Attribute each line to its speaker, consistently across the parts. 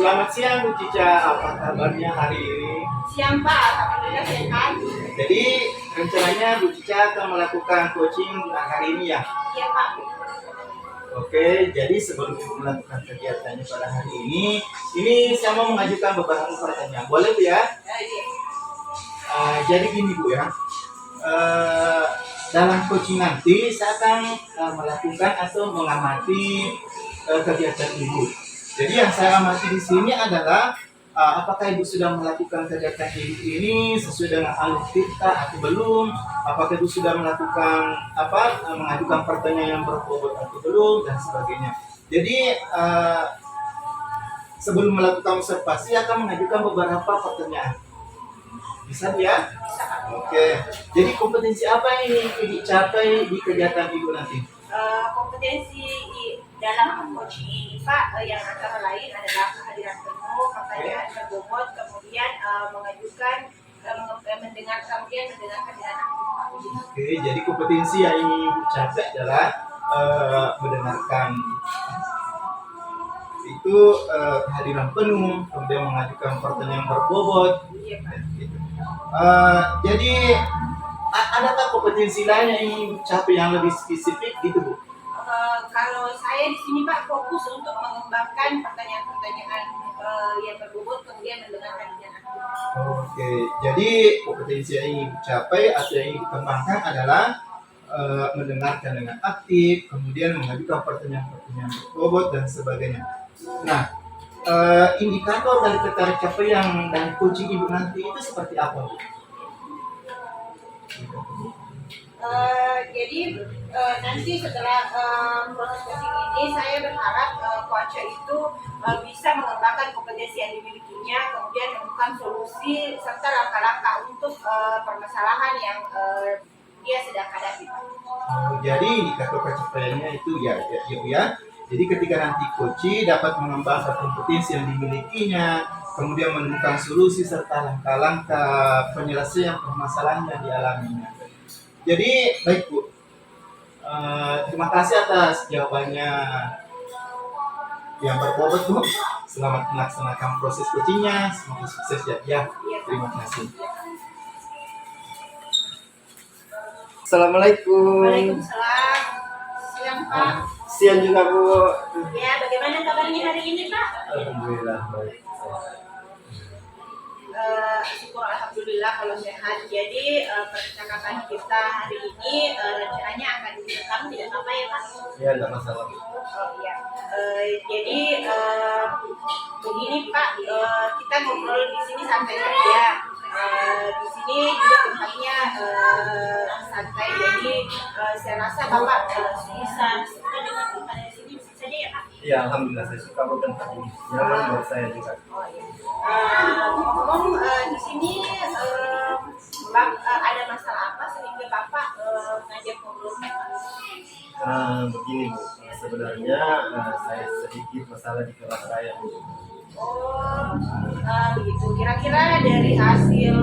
Speaker 1: Selamat siang Bu Cica, apa kabarnya hari ini?
Speaker 2: Siang Pak, alhamdulillah sehat.
Speaker 1: Jadi rencananya Bu Cica akan melakukan coaching hari ini ya?
Speaker 2: Iya Pak.
Speaker 1: Oke, jadi sebelum Ibu melakukan kegiatannya pada hari ini saya mau mengajukan beberapa pertanyaan. Boleh Bu ya?
Speaker 2: Iya.
Speaker 1: Jadi gini Bu ya, dalam coaching nanti saya akan melakukan atau mengamati kegiatan Ibu. Jadi yang saya amati di sini adalah apakah Ibu sudah melakukan kegiatan Ibu ini sesuai dengan alur kita atau belum? Apakah Ibu sudah melakukan mengajukan pertanyaan yang berbobot atau belum dan sebagainya. Jadi sebelum melakukan observasi akan mengajukan beberapa pertanyaan. Bisa ya?
Speaker 2: Bisa Pak.
Speaker 1: Oke. Jadi kompetensi apa yang ingin dicapai di kegiatan Ibu nanti?
Speaker 2: Kompetensi dalam coaching ini Pak, yang antara lain adalah kehadiran penuh, pertanyaan berbobot, kemudian mengajukan, mendengarkan dan aktif.
Speaker 1: Oke, jadi kompetensi yang ingin Ibu capai adalah mendengarkan itu, kehadiran penuh, kemudian mengajukan pertanyaan berbobot.
Speaker 2: Iya Pak.
Speaker 1: Jadi adakah kompetensi lain yang ingin Ibu capai yang lebih spesifik gitu Bu?
Speaker 2: Kalau saya di sini Pak fokus untuk mengembangkan pertanyaan-pertanyaan yang berbobot, kemudian mendengarkan dan aktif.
Speaker 1: Oke, jadi kompetensi yang ingin dicapai atau yang ingin dikembangkan adalah mendengarkan dengan aktif, kemudian mengajukan pertanyaan-pertanyaan berbobot dan sebagainya. Nah, indikator dari capaian dari coaching Ibu nanti itu seperti apa Bu?
Speaker 2: Jadi nanti setelah proses coaching ini saya berharap coach itu bisa mengembangkan kompetensi yang dimilikinya, kemudian menemukan solusi serta langkah-langkah untuk permasalahan yang dia sedang hadapi.
Speaker 1: Jadi indikator capaiannya itu ya. Jadi ketika nanti coach dapat mengembangkan kompetensi yang dimilikinya, kemudian menemukan solusi serta langkah-langkah penyelesaian permasalahan yang dialaminya. Jadi baik Bu, terima kasih atas jawabannya yang berbobot Bu. Selamat melaksanakan proses coachingnya, semoga sukses ya. Terima kasih. Assalamualaikum.
Speaker 2: Waalaikumsalam. Siang Pak.
Speaker 1: Siang juga Bu.
Speaker 2: Ya, bagaimana kabarnya hari ini Pak?
Speaker 1: Alhamdulillah baik.
Speaker 2: Syukur alhamdulillah kalau sehat. Jadi percakapan kita hari ini rencananya akan direkam, tidak apa ya Pak?
Speaker 1: Ya, enggak masalah.
Speaker 2: Oh iya. Jadi begini Pak, kita ngobrol di sini santai saja. Di sini juga tempatnya santai. Jadi saya rasa Bapak bisa suka dengan tempat di sini, bisa saja ya Pak?
Speaker 1: Ya, alhamdulillah saya suka tempat ini. Nyaman buat saya juga.
Speaker 2: Oh iya. Ngomong di sini ada masalah apa sehingga Bapak ngajak ngobrolnya Pak?
Speaker 1: Begini Bu, sebenarnya saya sedikit masalah di kelas saya Bu.
Speaker 2: Oh, begitu. Kira-kira dari hasil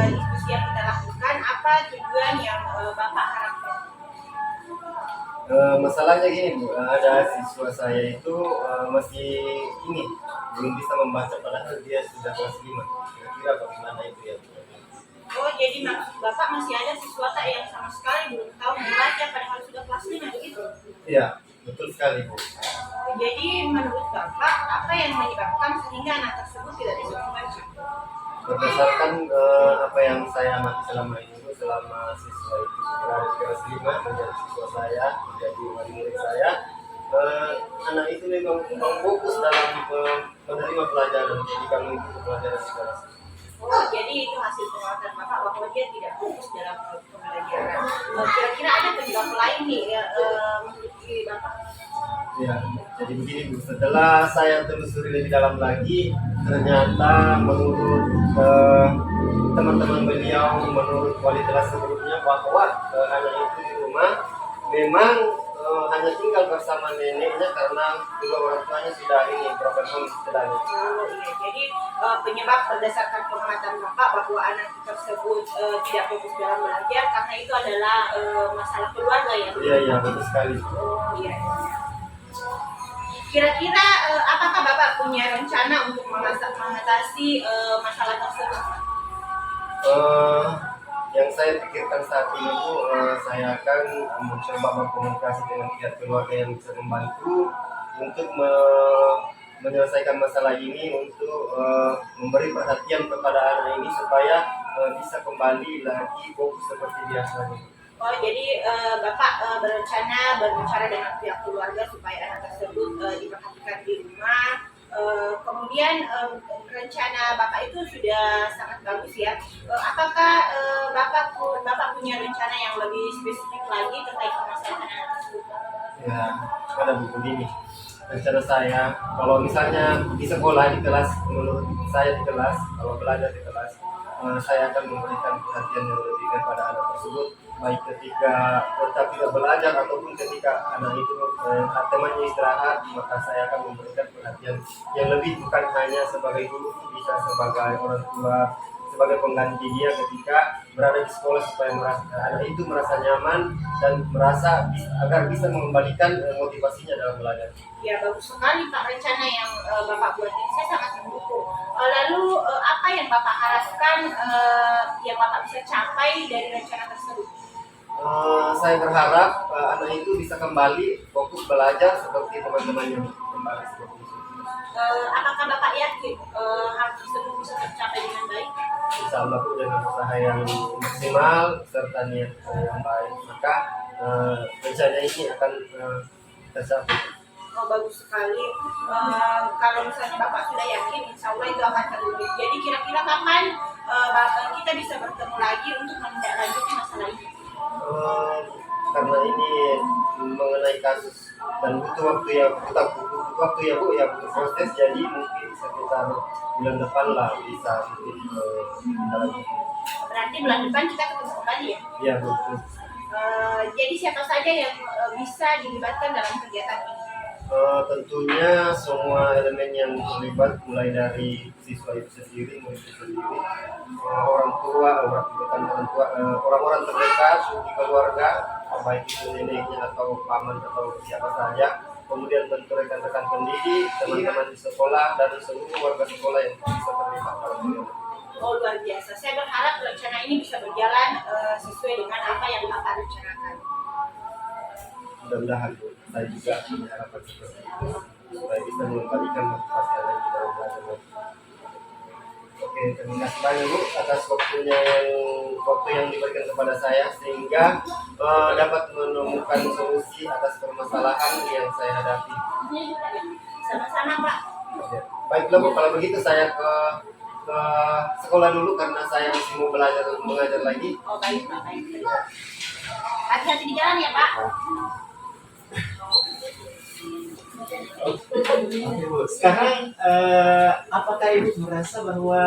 Speaker 2: diskusi yang kita lakukan, apa tujuan yang Bapak harapkan?
Speaker 1: Masalahnya gini Bu, ada siswa saya itu masih ini belum bisa membaca padahal dia sudah kelas 5. Kira-kira bagaimana itu ya Bu?
Speaker 2: Oh, jadi maksud Bapak masih ada siswa yang sama sekali belum tahu membaca padahal sudah kelas 5 begitu?
Speaker 1: Iya, betul sekali Bu.
Speaker 2: Jadi menurut Bapak, apa yang menyebabkan sehingga anak tersebut tidak bisa membaca?
Speaker 1: Berdasarkan apa yang saya amati selama ini Bu, selama siswa itu berada di kelas 5 menjadi siswa saya, menjadi murid saya, anak itu memang fokus dalam menerima pelajaran, jadi kami itu pelajaran di kelas.
Speaker 2: Oh, jadi itu hasil pengamatan Bapak bahwa dia tidak fokus dalam pembelajaran. Kira-kira ada penyebab lain nih menurut Bapak?
Speaker 1: Ya, jadi begini Bu, setelah saya telusuri lebih dalam lagi, ternyata menurut teman-teman beliau, menurut wali kelas sebelumnya bahwa anak itu di rumah memang hanya tinggal bersama neneknya karena kedua orang tuanya sudah ini profesional istilahnya.
Speaker 2: Oh iya, jadi penyebab berdasarkan pengamatan Bapak bahwa anak tersebut tidak fokus dalam belajar karena itu adalah masalah keluarga ya?
Speaker 1: Iya, betul sekali.
Speaker 2: Oh iya. Kira-kira apakah Bapak punya rencana untuk mengatasi masalah tersebut?
Speaker 3: Eh, yang saya pikirkan saat ini Bu, saya akan mencoba berkomunikasi dengan pihak keluarga yang bisa membantu untuk menyelesaikan masalah ini, untuk memberi perhatian kepada anak ini supaya bisa kembali lagi fokus seperti biasanya.
Speaker 2: Oh, jadi Bapak berencana berbicara dengan pihak keluarga supaya anak tersebut diperhatikan di rumah. Kemudian rencana Bapak itu sudah sangat bagus ya. Apakah Bapak punya rencana yang lebih spesifik lagi terkait permasalahan anak tersebut?
Speaker 3: Ya, ada buku ini. Rencana saya, kalau misalnya di sekolah, di kelas, menurut saya di kelas, kalau belajar di kelas, saya akan memberikan perhatian yang lebih kepada anak tersebut, baik ketika tetap tidak belajar ataupun ketika anak itu temannya istirahat, maka saya akan memberikan perhatian yang lebih, bukan hanya sebagai guru, bisa sebagai orang tua, sebagai pengganti dia ketika berada di sekolah, supaya anak itu merasa nyaman dan merasa agar bisa mengembalikan motivasinya dalam belajar.
Speaker 2: Ya, bagus sekali Pak rencana yang Bapak buat ini. Saya sangat mendukung. Lalu apa yang Bapak harapkan yang Bapak bisa capai dari rencana tersebut?
Speaker 3: Saya berharap anak itu bisa kembali fokus belajar seperti teman-temannya kembali seperti itu.
Speaker 2: Apakah Bapak yakin hal tersebut bisa tercapai dengan baik?
Speaker 3: Insya Allah dengan usaha yang maksimal serta niat yang baik, maka rencana ini akan tercapai.
Speaker 2: Oh, bagus sekali. Kalau misalnya Bapak sudah yakin, insya Allah itu akan terwujud. Jadi kira-kira kapan kita bisa bertemu lagi untuk menindaklanjuti masalah ini?
Speaker 3: Karena ini mengenai kasus dan butuh waktu ya, butuh waktu ya Bu, ya butuh proses, jadi mungkin sekitar bulan depan lah bisa mungkin
Speaker 2: Berarti bulan depan kita ketemu kembali ya?
Speaker 3: ya betul.
Speaker 2: Jadi siapa saja yang bisa dilibatkan dalam kegiatan ini?
Speaker 3: Tentunya semua elemen yang terlibat, mulai dari siswa itu sendiri, murid itu sendiri, orang tua, orang-orang terdekat di keluarga, baik itu neneknya atau paman atau siapa saja, kemudian tentu rekan-rekan pendidik, teman-teman di sekolah, dan seluruh warga sekolah yang bisa terlibat dalam kegiatan.
Speaker 2: Oh, luar biasa. Saya berharap rencana ini bisa berjalan sesuai dengan apa yang Bapak rencanakan.
Speaker 3: Mudah-mudahan Bu, saya juga punya harapan seperti itu supaya bisa mengembalikan motivasi anak di dalam belajar. Oke, terima kasih banyak Bu atas waktu yang diberikan kepada saya, sehingga dapat menemukan solusi atas permasalahan yang saya hadapi.
Speaker 2: Sama-sama Pak.
Speaker 3: Oke. Baiklah Bu, kalau begitu saya ke sekolah dulu karena saya masih mau mengajar lagi.
Speaker 2: Oh, baik Pak, baik. Hati-hati di jalan ya Pak.
Speaker 1: Oke, Bu. Sekarang apakah Ibu merasa bahwa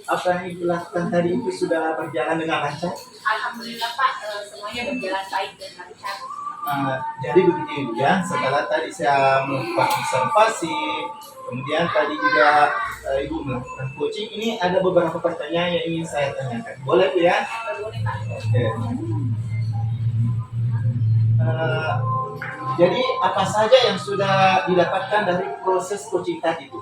Speaker 1: apa yang Ibu lakukan tadi itu sudah berjalan dengan lancar?
Speaker 2: Alhamdulillah Pak, semuanya berjalan baik dan lancar.
Speaker 1: Jadi begini Ibu ya, setelah tadi saya melakukan observasi, kemudian tadi juga Ibu melakukan coaching, ini ada beberapa pertanyaan yang ingin saya tanyakan. Boleh Bu ya?
Speaker 2: Boleh Pak.
Speaker 1: Oke. Jadi apa saja yang sudah didapatkan dari proses coaching tadi itu?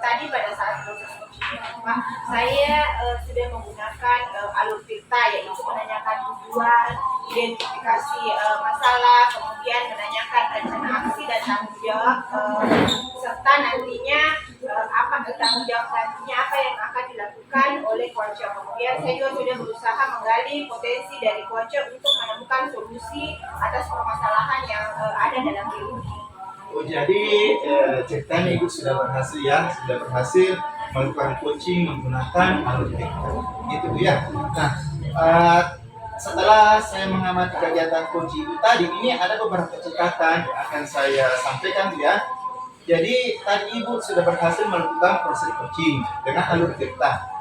Speaker 2: Tadi pada saat proses coaching Pak, saya sudah menggunakan alur Tirta, yaitu menanyakan tujuan, identifikasi masalah, kemudian menanyakan rencana aksi dan tanggung jawab, serta nantinya tanggung jawab nantinya apa yang akan dilakukan oleh coach. Kemudian saya juga sudah berusaha menggali potensi dari coach untuk menemukan solusi atas permasalahan yang ada dalam diri ini.
Speaker 1: Oh, jadi ceritanya Ibu sudah berhasil ya, sudah berhasil melakukan coaching menggunakan alur Tirta. Gitu Bu ya. Nah, setelah saya mengamati kegiatan coaching itu tadi, ini ada beberapa catatan yang akan saya sampaikan Bu ya. Jadi tadi Ibu sudah berhasil melakukan proses coaching dengan alur Tirta.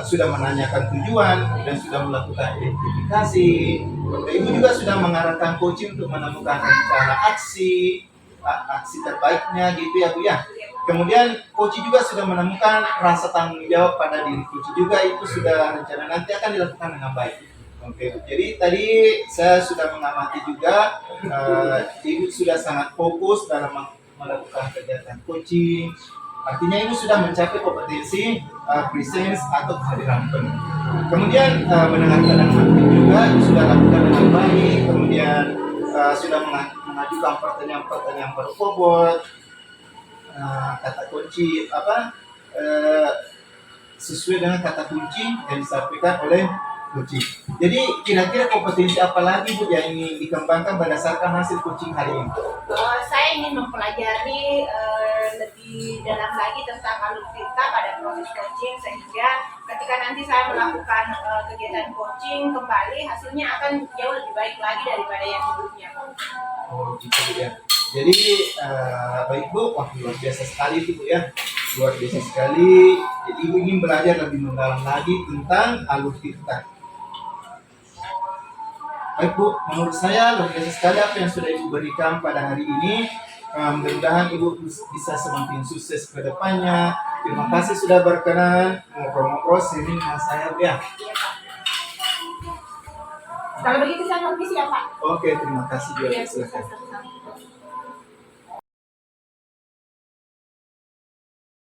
Speaker 1: Sudah menanyakan tujuan dan sudah melakukan identifikasi. Ibu juga sudah mengarahkan coaching untuk menemukan rencana aksi terbaiknya gitu ya Bu ya. Kemudian coach juga sudah menemukan rasa tanggung jawab pada diri coach juga, itu sudah rencana nanti akan dilakukan dengan baik. Oke, jadi tadi saya sudah mengamati juga Ibu sudah sangat fokus dalam melakukan kegiatan coaching. Artinya Ibu sudah mencapai kompetensi presence atau kehadiran penuh. Kemudian mendengarkan dan mengerti juga Ibu sudah lakukan dengan baik. Kemudian sudah mengajukan pertanyaan-pertanyaan berbobot, kata kunci sesuai dengan kata kunci yang disampaikan oleh coaching. Jadi kira-kira kompetensi apa lagi Bu yang ingin dikembangkan berdasarkan hasil coaching hari ini?
Speaker 2: Saya ingin mempelajari lebih dalam lagi tentang alutsista pada proses coaching, sehingga ketika nanti saya melakukan kegiatan coaching kembali, hasilnya akan jauh lebih baik lagi daripada yang sebelumnya.
Speaker 1: Oh gitu Bu ya. Jadi baik Bu, wah luar biasa sekali itu Bu ya. Luar biasa sekali. Jadi Ibu ingin belajar lebih mendalam lagi tentang alutsista. Baik Bu, menurut saya luar biasa sekali apa yang sudah Ibu berikan pada hari ini. Mudah-mudahan Ibu bisa semakin sukses ke depannya. Terima kasih sudah berkenan ngobrol-ngobrol sini dengan saya Bu ya.
Speaker 2: Iya Pak. Kalau begitu saya permisi ya Pak.
Speaker 1: Oke, terima kasih juga.
Speaker 2: Iya,
Speaker 1: Silakan.
Speaker 2: sama-sama.